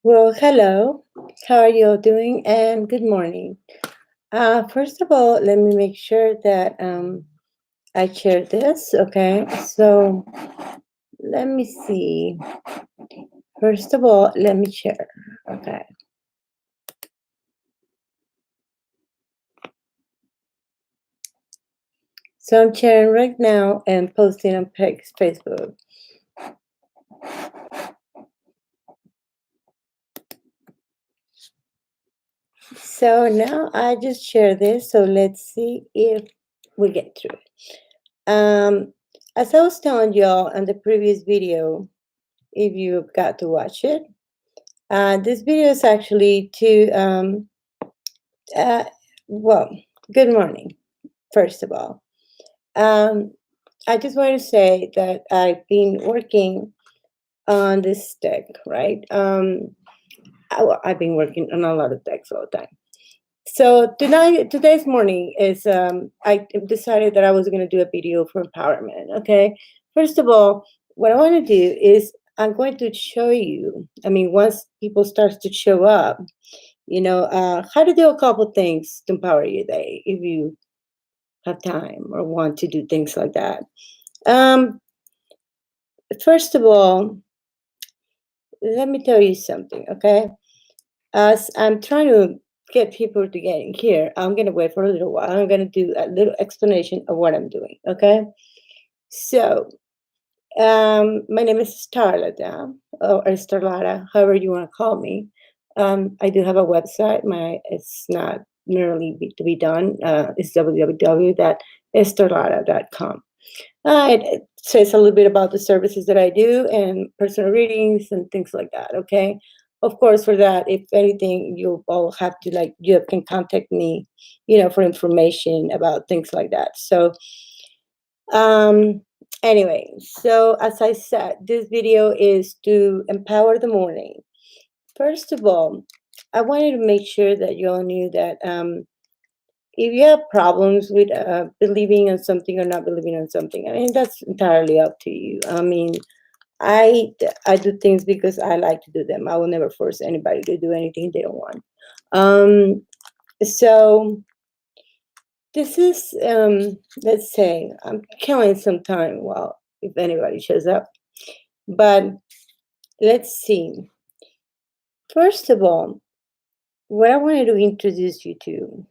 Well, hello. How are you all doing? And good morning. First of all, let me make sure that I share this. Okay. So let me see. First of all, let me share. Okay. So I'm sharing right now and posting on Facebook. So now I just share this. So let's see if we get through it. As I was telling y'all in the previous video, if you got to watch it, this video is actually to, uh, well, good morning, first of all. Um, I just want to say that I've been working on this deck, right? I've been working on a lot of decks all the time. So today's morning is, I decided that I was going to do a video for empowerment. Okay. First of all, what I want to do is I'm going to show you, I mean, once people start to show up, how to do a couple things to empower your day if you have time or want to do things like that. Um, First of all, let me tell you something, okay? As I'm trying to get people to get in here, I'm going to wait for a little while. I'm going to do a little explanation of what I'm doing, okay? So, my name is Starlata, or Starlata, however you want to call me. I do have a website. It's not nearly to be done. It's www.estarlata.com. It says a little bit about the services that I do and personal readings and things like that. Okay. Of course, for that, if anything, you all have to you can contact me, for information about things like that. So, um, anyway, so as I said, this video is to empower the morning. First of all, I wanted to make sure that you all knew that if you have problems with believing in something or not believing in something, I mean, that's entirely up to you. I mean, I do things because I like to do them. I will never force anybody to do anything they don't want. Um, so this is, let's say, I'm killing some time while if anybody shows up. But let's see. First of all, what I wanted to introduce you to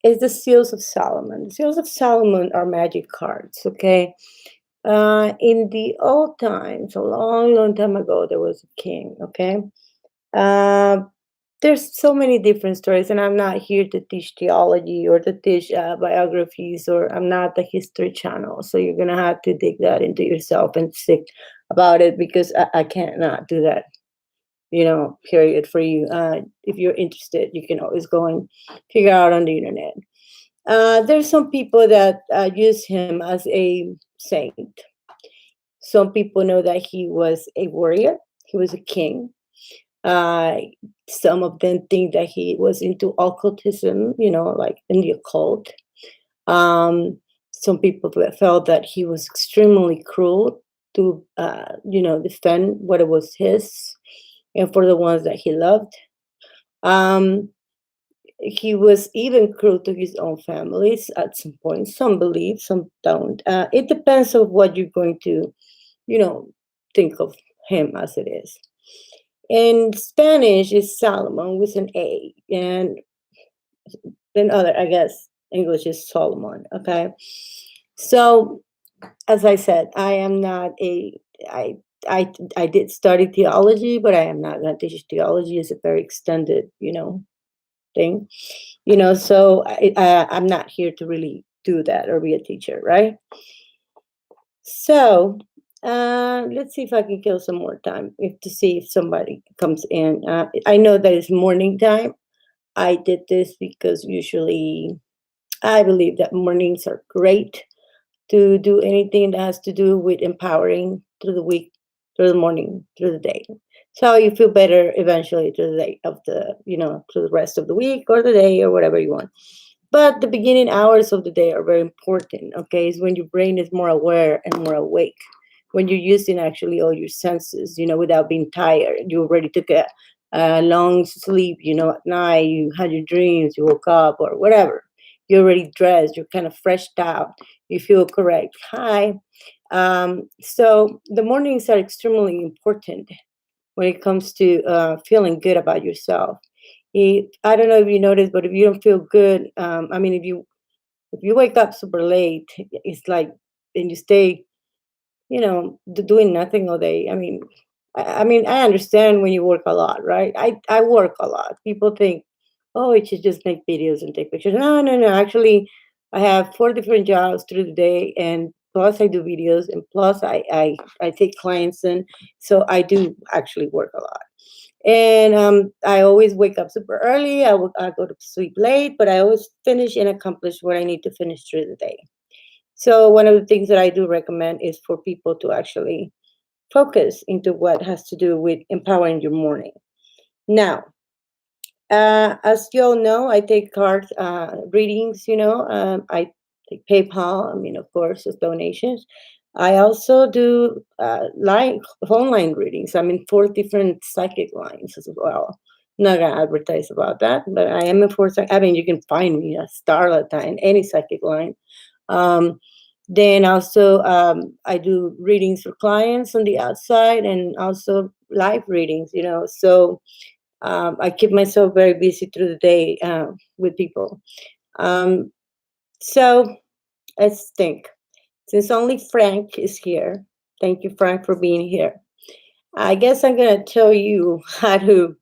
is the Seals of Solomon. The Seals of Solomon are magic cards, okay? In the old times, a long, long time ago, there was a king, okay? Uh, there's so many different stories, and I'm not here to teach theology or to teach biographies, or I'm not the History Channel. So you're going to have to dig that into yourself and think about it because I cannot do that, period for you. If you're interested, you can always go and figure out on the internet. There's some people that use him as a saint. Some people know that he was a warrior, he was a king. Uh, some of them think that he was into occultism, like in the occult. Um, some people felt that he was extremely cruel to, defend what it was his and for the ones that he loved. Um, he was even cruel to his own families at some point. Some believe, some don't. It depends on what you're going to, you know, think of him as it is. In Spanish, is Salomon with an A, and then other, I guess, English is Solomon. Okay, so as I said, I am not a I. I did study theology, but I am not going to teach theology. It's a very extended, thing. So I'm not here to really do that or be a teacher, right? So let's see if I can kill some more time if to see if somebody comes in. I know that it's morning time. I did this because usually I believe that mornings are great to do anything that has to do with empowering through the week, through the morning, through the day. So you feel better eventually through the day of through the rest of the week or the day or whatever you want. But the beginning hours of the day are very important, okay? Is when your brain is more aware and more awake. when you're using actually all your senses, without being tired. You already took a long sleep, at night, you had your dreams, you woke up or whatever. You're already dressed, you're kind of freshed out, you feel correct. Hi. So the mornings are extremely important when it comes to feeling good about yourself. I don't know if you noticed, but if you don't feel good, I mean, if you wake up super late, it's like, and you stay, doing nothing all day. I mean, I understand when you work a lot, right? I work a lot. People think, oh, you should just make videos and take pictures. No, no, no. Actually, I have four different jobs through the day, and plus I do videos, and plus I take clients, and so I do actually work a lot. And I always wake up super early. I go to sleep late, but I always finish and accomplish what I need to finish through the day. So one of the things that I do recommend is for people to actually focus into what has to do with empowering your morning. Now, as you all know, I take card readings. I take PayPal. I mean, of course, with donations. I also do online readings. I'm in four different psychic lines as well. I'm not gonna advertise about that, but I am in four. I mean, you can find me a starlet in any psychic line. Um, then also, I do readings for clients on the outside and also live readings. So I keep myself very busy through the day with people. Um, so let's think. Since only Frank is here, thank you, Frank, for being here. I guess I'm going to tell you how to.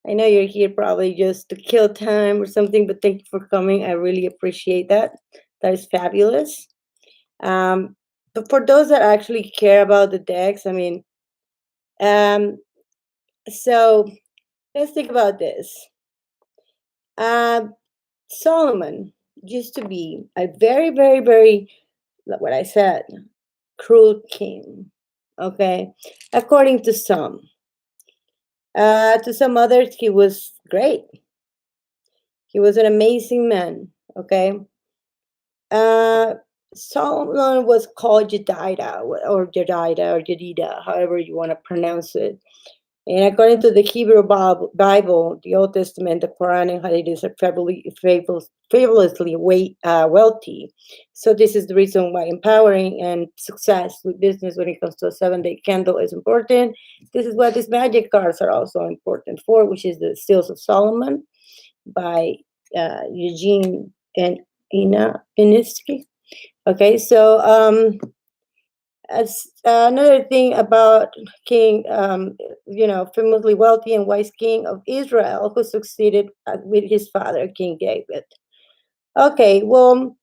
I know you're here probably just to kill time or something, but thank you for coming. I really appreciate that. That is fabulous. Um, but for those that actually care about the decks, I mean, um, so let's think about this. Uh, Solomon used to be a very, very, very, like what I said, cruel king. Okay, according to some. To some others, he was great. He was an amazing man. Okay. Uh, Solomon was called Jedida, however you want to pronounce it. And according to the Hebrew Bible, the Old Testament, the Quran, and Hadith are fabulously wealthy. So this is the reason why empowering and success with business when it comes to a 7-day candle is important. This is what these magic cards are also important for, which is the Seals of Solomon by Eugene and Ina Iniski. Okay, so as another thing about King, famously wealthy and wise king of Israel, who succeeded with his father, King David. Okay, well,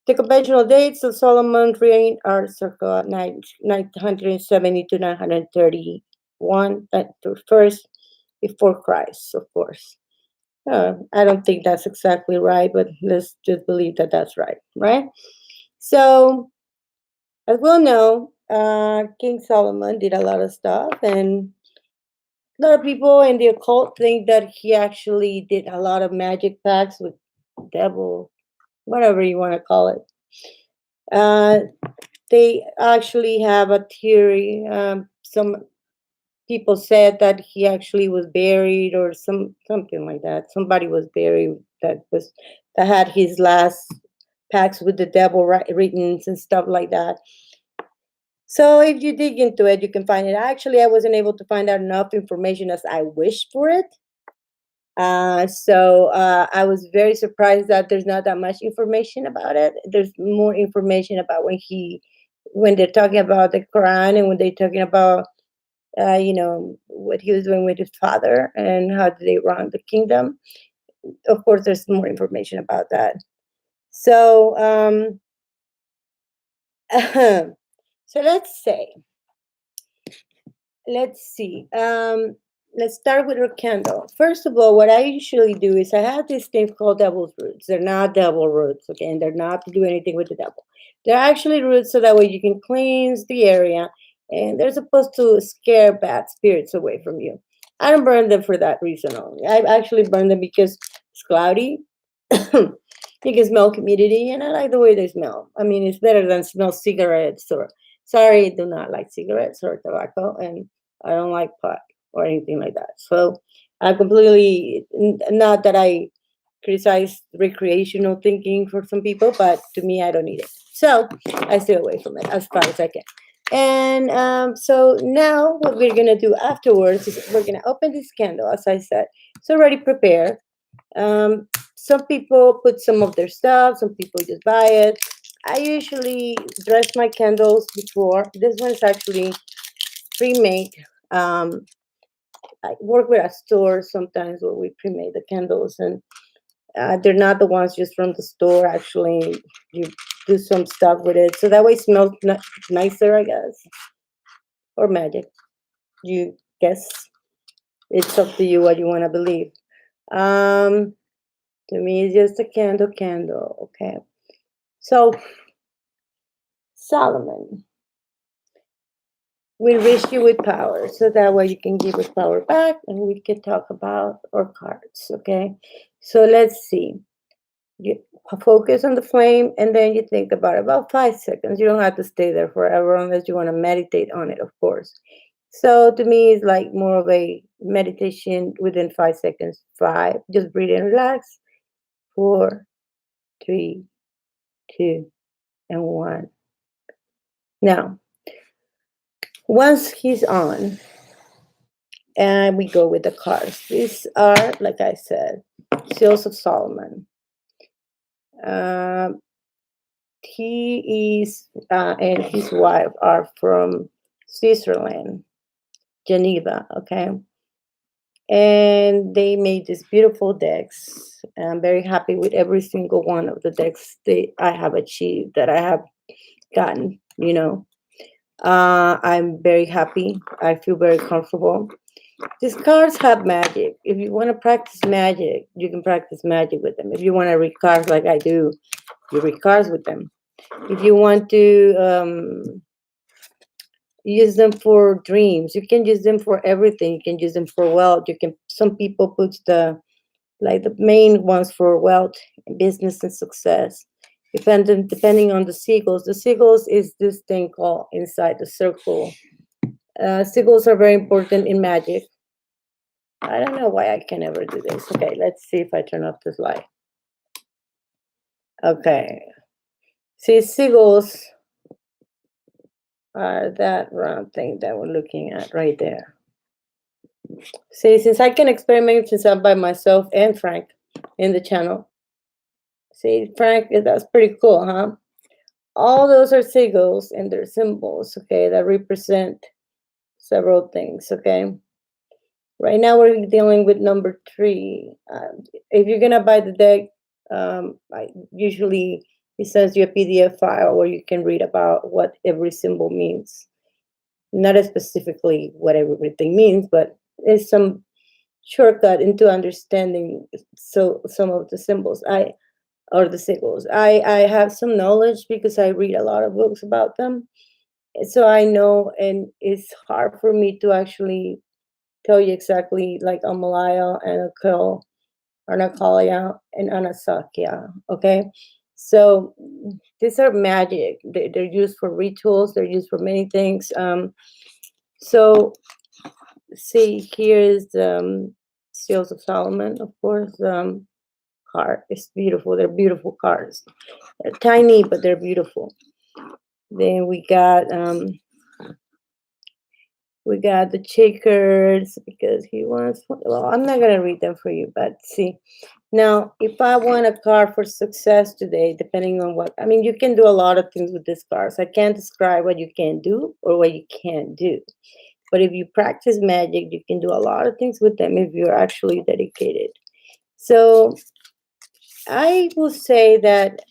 the conventional dates of Solomon's reign are circa 970 to 931, that the first before Christ, of course. I don't think that's exactly right, but let's just believe that that's right, right? So, as we'll know, King Solomon did a lot of stuff, and a lot of people in the occult think that he actually did a lot of magic pacts with devil, whatever you want to call it. Uh, they actually have a theory. Some people said that he actually was buried, or something like that. Somebody was buried that had his last pacts with the devil written and stuff like that. So if you dig into it, you can find it. Actually, I wasn't able to find out enough information as I wished for it. So I was very surprised that there's not that much information about it. There's more information about when they're talking about the Quran, and when they're talking about, what he was doing with his father and how did they run the kingdom. Of course, there's more information about that. So, so let's see. Let's start with our candle. First of all, what I usually do is I have these things called devil's roots. They're not devil roots, okay? And they're not to do anything with the devil. They're actually roots so that way you can cleanse the area, and they're supposed to scare bad spirits away from you. I don't burn them for that reason only. I actually burn them because it's cloudy. You can smell humidity, and I like the way they smell. I mean, it's better than smell cigarettes or Sorry, I do not like cigarettes or tobacco, and I don't like pot or anything like that. So I completely, not that I criticize recreational thinking for some people, but to me, I don't need it. So I stay away from it as far as I can. And so now, what we're gonna do afterwards is we're gonna open this candle. As I said, it's already prepared. Some people put some of their stuff. Some people just buy it. I usually dress my candles before. This one is actually pre-made. Um, I work with a store sometimes where we pre-made the candles, and they're not the ones just from the store. Actually, you do some stuff with it, so that way it smells nicer, I guess, or magic. You guess it's up to you what you want to believe. Um, to me, it's just a candle, candle. Okay, so Solomon will wish you with power, so that way you can give us power back, and we can talk about our cards. Okay, so let's see. You focus on the flame, and then you think about 5 seconds. You don't have to stay there forever unless you want to meditate on it, of course. So to me, it's like more of a meditation within 5 seconds. Five, just breathe and relax. Four, three, two, and one. Now, once he's on, and we go with the cards. These are, like I said, Seals of Solomon. Um, he is and his wife are from Switzerland, Geneva. Okay, and they made these beautiful decks. I'm very happy with every single one of the decks they I have achieved that I have gotten. I'm very happy. I feel very comfortable. These cards have magic. If you want to practice magic, you can practice magic with them. If you want to read cards like I do, you read cards with them. If you want to use them for dreams, you can use them for everything. You can use them for wealth. You can. Some people put the main ones for wealth, business, and success. Depending on the seagulls. The seagulls is this thing called inside the circle. Seagulls are very important in magic. I don't know why I can never do this. Okay, let's see if I turn off this light. Okay. See, seagulls are that round thing that we're looking at right there. See, since I can experiment since I'm by myself and Frank in the channel. See, Frank, that's pretty cool, huh? All those are seagulls and they're symbols, okay, that represent several things, okay? Right now we're dealing with number 3. If you're gonna buy the deck, I usually it sends you a PDF file where you can read about what every symbol means. Not specifically what everything means, but it's some shortcut into understanding some of the symbols. Or the symbols. I have some knowledge because I read a lot of books about them. So I know, and it's hard for me to actually tell you exactly like Amalaya and Akil or Nakalia and Anasakya. Okay. So these are magic. They're used for rituals, they're used for many things. So see, here's Seals of Solomon, of course. Card. It's beautiful. They're beautiful cards. They're tiny, but they're beautiful. Then we got the checkers because he wants. Well, I'm not gonna read them for you, but see. Now, if I want a card for success today, depending on what I mean, you can do a lot of things with these cards. I can't describe what you can do or what you can't do. But if you practice magic, you can do a lot of things with them if you're actually dedicated. So I will say that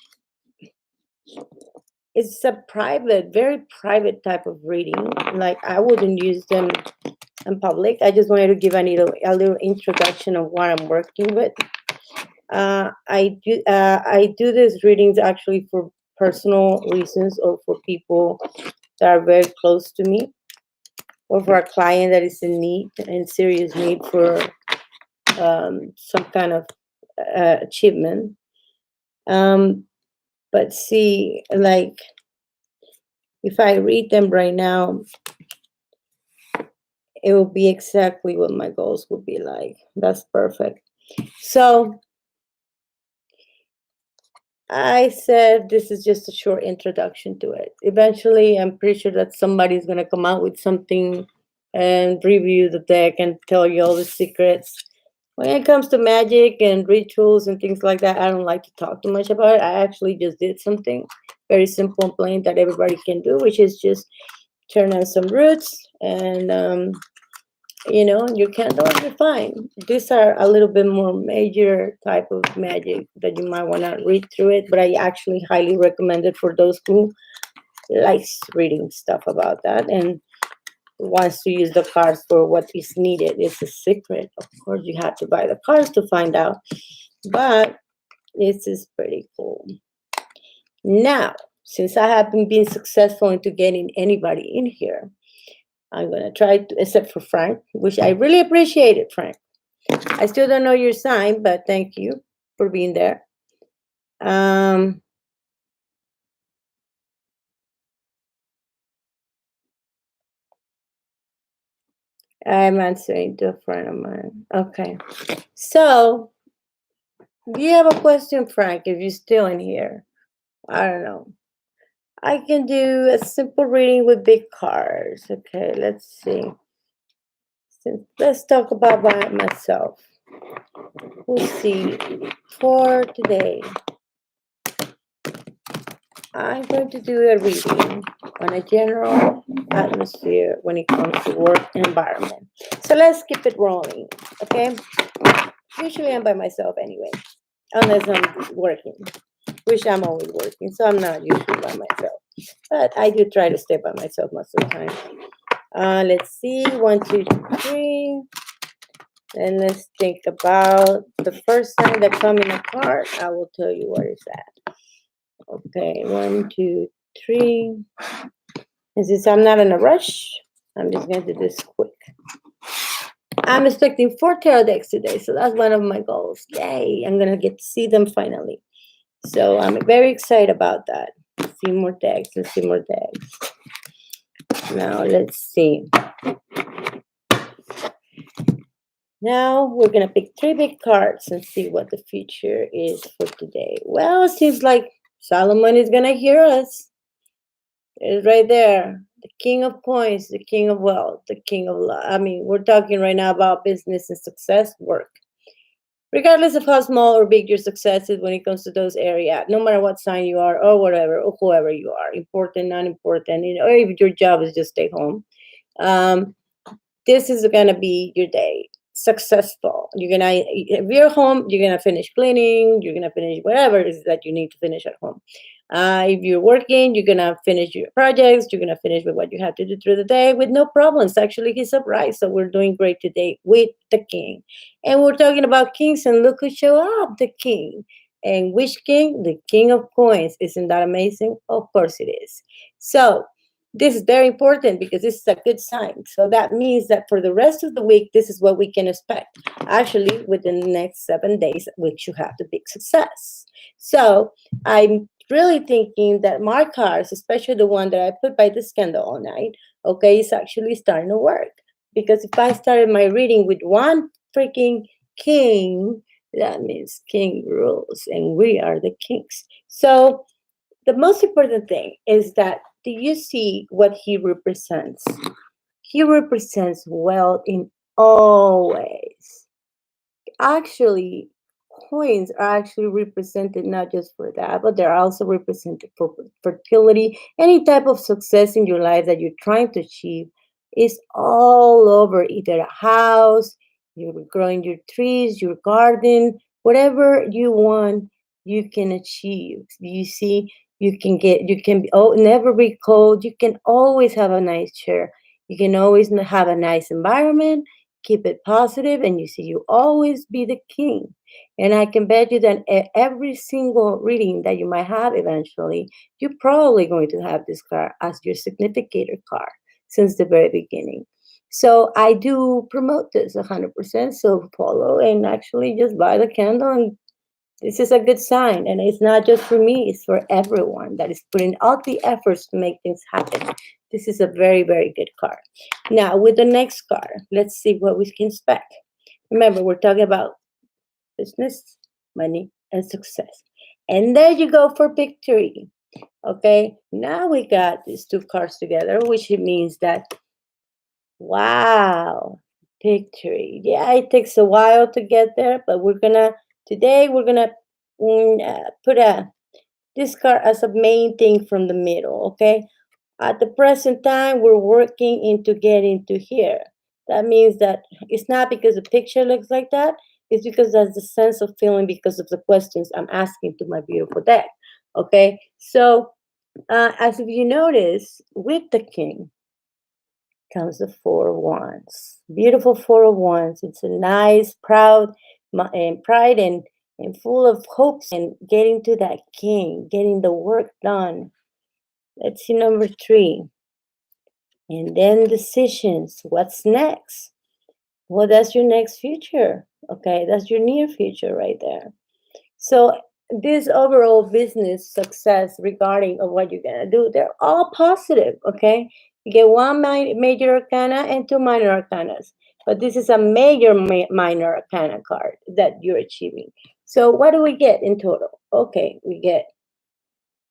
it's a private, very private type of reading. Like I wouldn't use them in public. I just wanted to give a little introduction of what I'm working with. I do these readings actually for personal reasons or for people that are very close to me, or for a client that is in serious need for some kind of achievement. But see, like If I read them right now, it will be exactly what my goals would be like. That's perfect. So I said this is just a short introduction to it. Eventually, I'm pretty sure that somebody's going to come out with something and review the deck and tell you all the secrets. When it comes to magic and rituals and things like that, I don't like to talk too much about it. I actually just did something very simple and plain that everybody can do, which is just turn on some roots and your candle, you're fine. These are a little bit more major type of magic that you might want to read through it, but I actually highly recommend it for those who likes reading stuff about that and wants to use the cards for what is needed. It's a secret. Of course, you have to buy the cards to find out, but this is pretty cool. Now, since I haven't been successful into getting anybody in here, I'm gonna try to, except for Frank, which I really appreciate it, Frank. I still don't know your sign, but thank you for being there. Um, I'm answering to a friend of mine. Okay. So, do you have a question, Frank, if you're still in here? I don't know. I can do a simple reading with big cards. Okay, let's see. Let's talk about myself. We'll see. For today, I'm going to do a reading on a general atmosphere when it comes to work environment. So let's keep it rolling, okay? Usually I'm by myself anyway, unless I'm working, which I'm always working, so I'm not usually by myself. But I do try to stay by myself most of the time. Let's see, 1, 2, 3. And let's think about the first sign that come in a card. I will tell you what is that. Okay, 1, 2, 3. And since I'm not in a rush, I'm just going to do this quick. I'm expecting 4 tarot decks today, so that's one of my goals. Yay, I'm going to get to see them finally. So I'm very excited about that. See more decks and see more decks. Now, let's see. Now, we're going to pick 3 big cards and see what the future is for today. Well, it seems like Solomon is going to hear us. It's right there. The king of coins, the king of wealth, the king of love. I mean, we're talking right now about business and success, work. Regardless of how small or big your success is when it comes to those areas, no matter what sign you are or whatever, or whoever you are, important, non-important, or if your job is just stay home, this is going to be your day. Successful. If you're home, you're going to finish cleaning, you're going to finish whatever it is that you need to finish at home. If you're working, you're going to finish your projects. You're going to finish with what you have to do through the day with no problems. Actually, he's upright. So we're doing great today with the king. And we're talking about kings, and look who showed up, the king. And which king? The king of coins. Isn't that amazing? Of course it is. So this is very important because this is a good sign. So that means that for the rest of the week, this is what we can expect. Actually, within the next 7 days, we should have the big success. So I'm really thinking that my cards, especially the one that I put by this candle all night, okay, is actually starting to work. Because if I started my reading with one freaking king, that means king rules, and we are the kings. So the most important thing is that, do you see what he represents? He represents wealth in all ways. Actually, coins are actually represented not just for that, but they're also represented for fertility. Any type of success in your life that you're trying to achieve is all over, either a house, you're growing your trees, your garden, whatever you want, you can achieve. You see, you can be, oh, never be cold. You can always have a nice chair. You can always have a nice environment, keep it positive, and you see, you always be the king. And I can bet you that every single reading that you might have eventually, you're probably going to have this card as your significator card since the very beginning. So I do promote this 100%. So follow and actually just buy the candle and This is a good sign, and it's not just for me, it's for everyone that is putting all the efforts to make things happen. This is a very, very good card. Now, with the next card, let's see what we can expect. Remember, we're talking about business, money, and success. And there you go for victory. Okay, now we got these two cards together, which means that, wow, victory. Yeah, it takes a while to get there, but today we're gonna put this card as a main thing from the middle, okay? At the present time, we're working into getting to here. That means that it's not because the picture looks like that, it's because that's the sense of feeling because of the questions I'm asking to my beautiful deck, okay? So, as if you notice, with the king comes the four of wands. Beautiful four of wands. It's a nice, proud, and pride and full of hopes and getting to that king, getting the work done. Let's see number three. And then decisions. What's next? Well, that's your next future. Okay, that's your near future right there. So this overall business success regarding of what you're gonna do, they're all positive. Okay, you get one major arcana and two minor arcanas, but this is a major minor arcana card that you're achieving. So what do we get in total? Okay, we get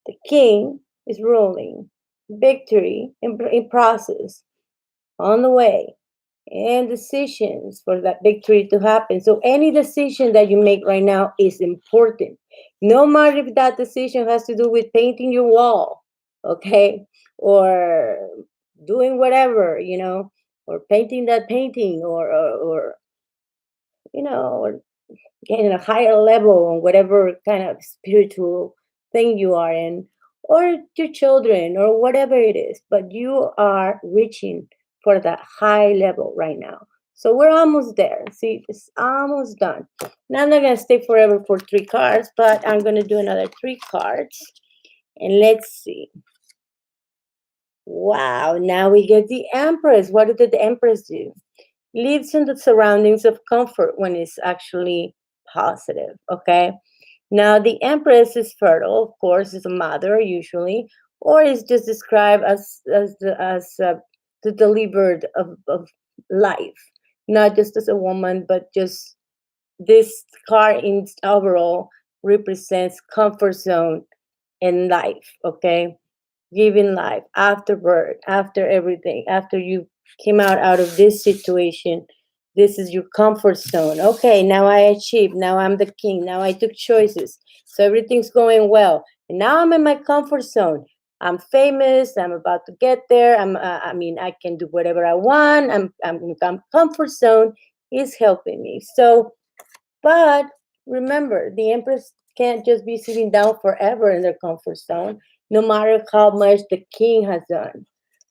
the king is ruling, victory in process, on the way, and decisions for that victory to happen. So any decision that you make right now is important. No matter if that decision has to do with painting your wall, okay, or doing whatever, or painting that painting, or or getting a higher level on whatever kind of spiritual thing you are in, or your children, or whatever it is, but you are reaching for that high level right now. So we're almost there. See, it's almost done. Now I'm not going to stay forever for three cards, but I'm going to do another three cards. And let's see. Wow, now we get the Empress. What did the Empress do? Lives in the surroundings of comfort when it's actually positive. Okay. Now the Empress is fertile, of course, is a mother usually, or is just described as the delivered of life, not just as a woman, but just this card in overall represents comfort zone and life. Okay, giving life after birth, after everything, after you came out of this situation. This is your comfort zone. Okay, now I achieved. Now I'm the king. Now I took choices. So everything's going well. And now I'm in my comfort zone. I'm famous. I'm about to get there. I can do whatever I want. I'm comfort zone is helping me. So, but remember, the Empress can't just be sitting down forever in their comfort zone, no matter how much the king has done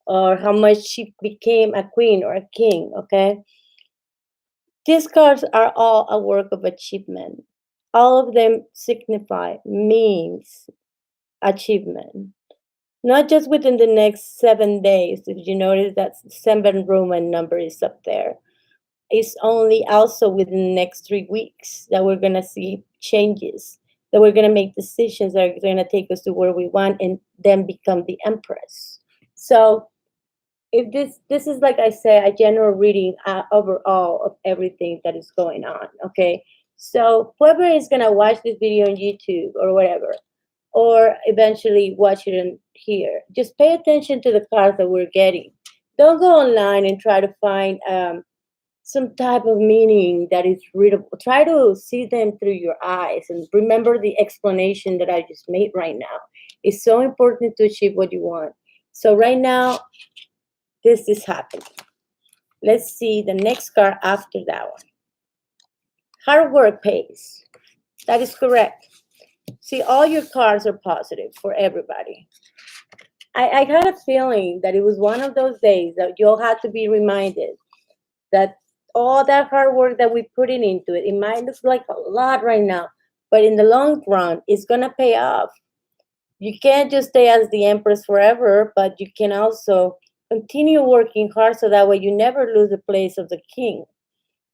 or how much she became a queen or a king, okay? These cards are all a work of achievement. All of them signify, means achievement. Not just within the next 7 days. If you notice that seven Roman number is up there, it's only also within the next 3 weeks that we're going to see changes, that we're going to make decisions that are going to take us to where we want and then become the Empress. So if this is, like I say, a general reading overall of everything that is going on, okay? So whoever is going to watch this video on YouTube or whatever, or eventually watch it in here, just pay attention to the cards that we're getting. Don't go online and try to find some type of meaning that is readable. Try to see them through your eyes and remember the explanation that I just made right now. It's so important to achieve what you want. So right now, this is happening. Let's see the next card after that one. Hard work pays. That is correct. See, all your cards are positive for everybody. I had a feeling that it was one of those days that you'll have to be reminded that all that hard work that we put into it might look like a lot right now, but in the long run, it's going to pay off. You can't just stay as the Empress forever, but you can also continue working hard so that way you never lose the place of the king.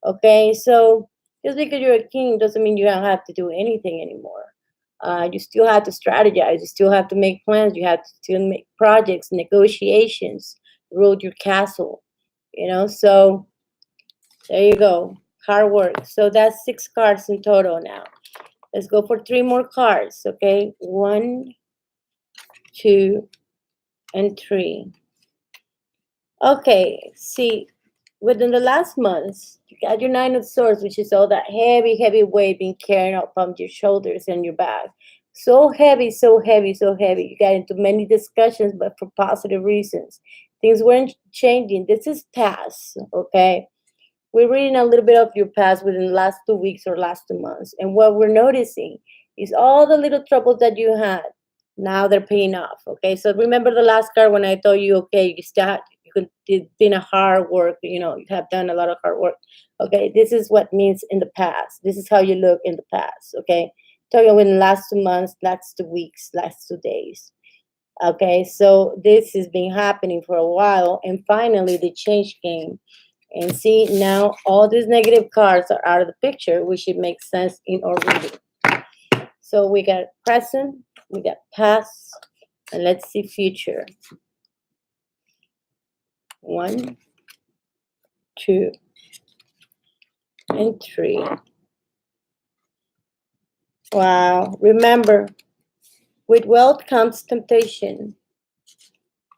Okay, so Just because you're a king doesn't mean you don't have to do anything anymore. You still have to strategize. You still have to make plans. You have to still make projects, negotiations, build your castle. So there you go. Hard work. So that's 6 cards in total now. Let's go for 3 more cards. Okay, 1, 2, and 3. Okay, see, within the last months, you got your 9 of Swords, which is all that heavy, heavy weight being carried up from your shoulders and your back. So heavy, so heavy, so heavy. You got into many discussions, but for positive reasons. Things weren't changing. This is past, okay? We're reading a little bit of your past within the last 2 weeks or last 2 months. And what we're noticing is all the little troubles that you had. Now they're paying off. Okay. So remember the last card when I told you, okay, you could did been a hard work, you have done a lot of hard work. Okay, this is what means in the past. This is how you look in the past. Okay. Talking within the last 2 months, last 2 weeks, last 2 days. Okay, so this has been happening for a while, and finally the change came. And see, now all these negative cards are out of the picture, which it makes sense in our reading. So we got present, we got past, and let's see future. 1, 2, and 3. Wow. Remember, with wealth comes temptation.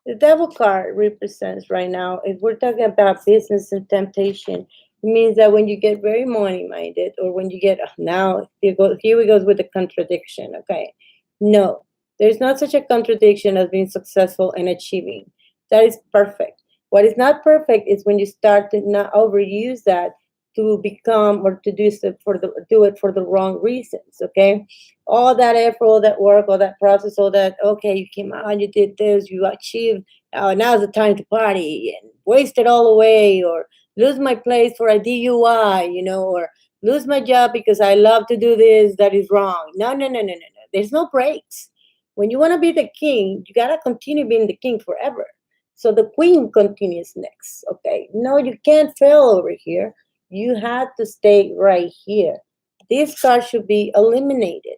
The devil card represents right now, if we're talking about business and temptation, it means that when you get very money minded, or when you get now here we go with the contradiction. Okay, no, there's not such a contradiction as being successful and achieving. That is perfect. What is not perfect is when you start to not overuse that to become or to do it for the wrong reasons. Okay, all that effort, all that work, all that process, all that, okay, you came out, you did this, you achieved, now's the time to party and waste it all away, or lose my place for a DUI, or lose my job because I love to do this that is wrong. No, no, no, no, no, no. There's no breaks. When you want to be the king, you got to continue being the king forever. So the queen continues next. Okay. No, you can't fail over here. You had to stay right here. This card should be eliminated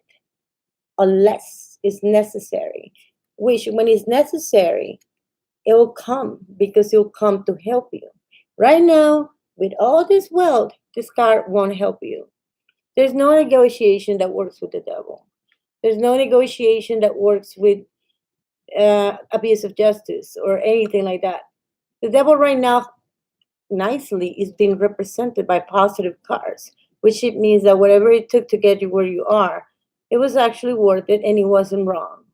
unless it's necessary, which when it's necessary, it will come because it will come to help you. Right now, with all this wealth, this card won't help you. There's no negotiation that works with the devil. There's no negotiation that works with abuse of justice or anything like that. The devil right now, nicely, is being represented by positive cards, which it means that whatever it took to get you where you are, it was actually worth it and it wasn't wrong.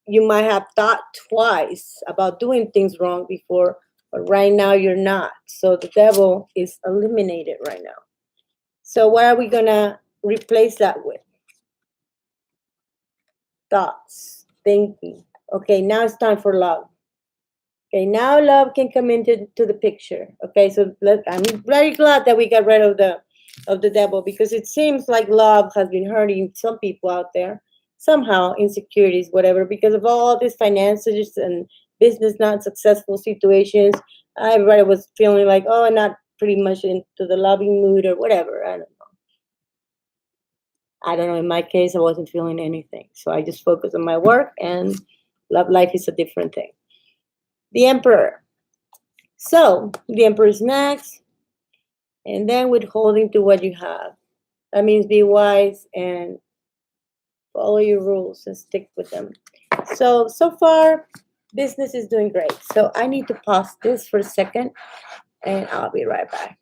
You might have thought twice about doing things wrong before, but right now you're not. So the devil is eliminated right now. So what are we going to replace that with? Thoughts, thinking. Okay, now it's time for love. Okay, now love can come into the picture. Okay, so I'm very glad that we got rid of the devil, because it seems like love has been hurting some people out there. Somehow, insecurities, whatever, because of all these finances and business not successful situations. Everybody was feeling like, oh, I'm not pretty much into the loving mood or whatever. I don't know. In my case, I wasn't feeling anything. So I just focused on my work, and love life is a different thing. The Emperor. So the Emperor is next, and then withholding to what you have. That means be wise and follow your rules and stick with them. So far, business is doing great. So I need to pause this for a second, and I'll be right back.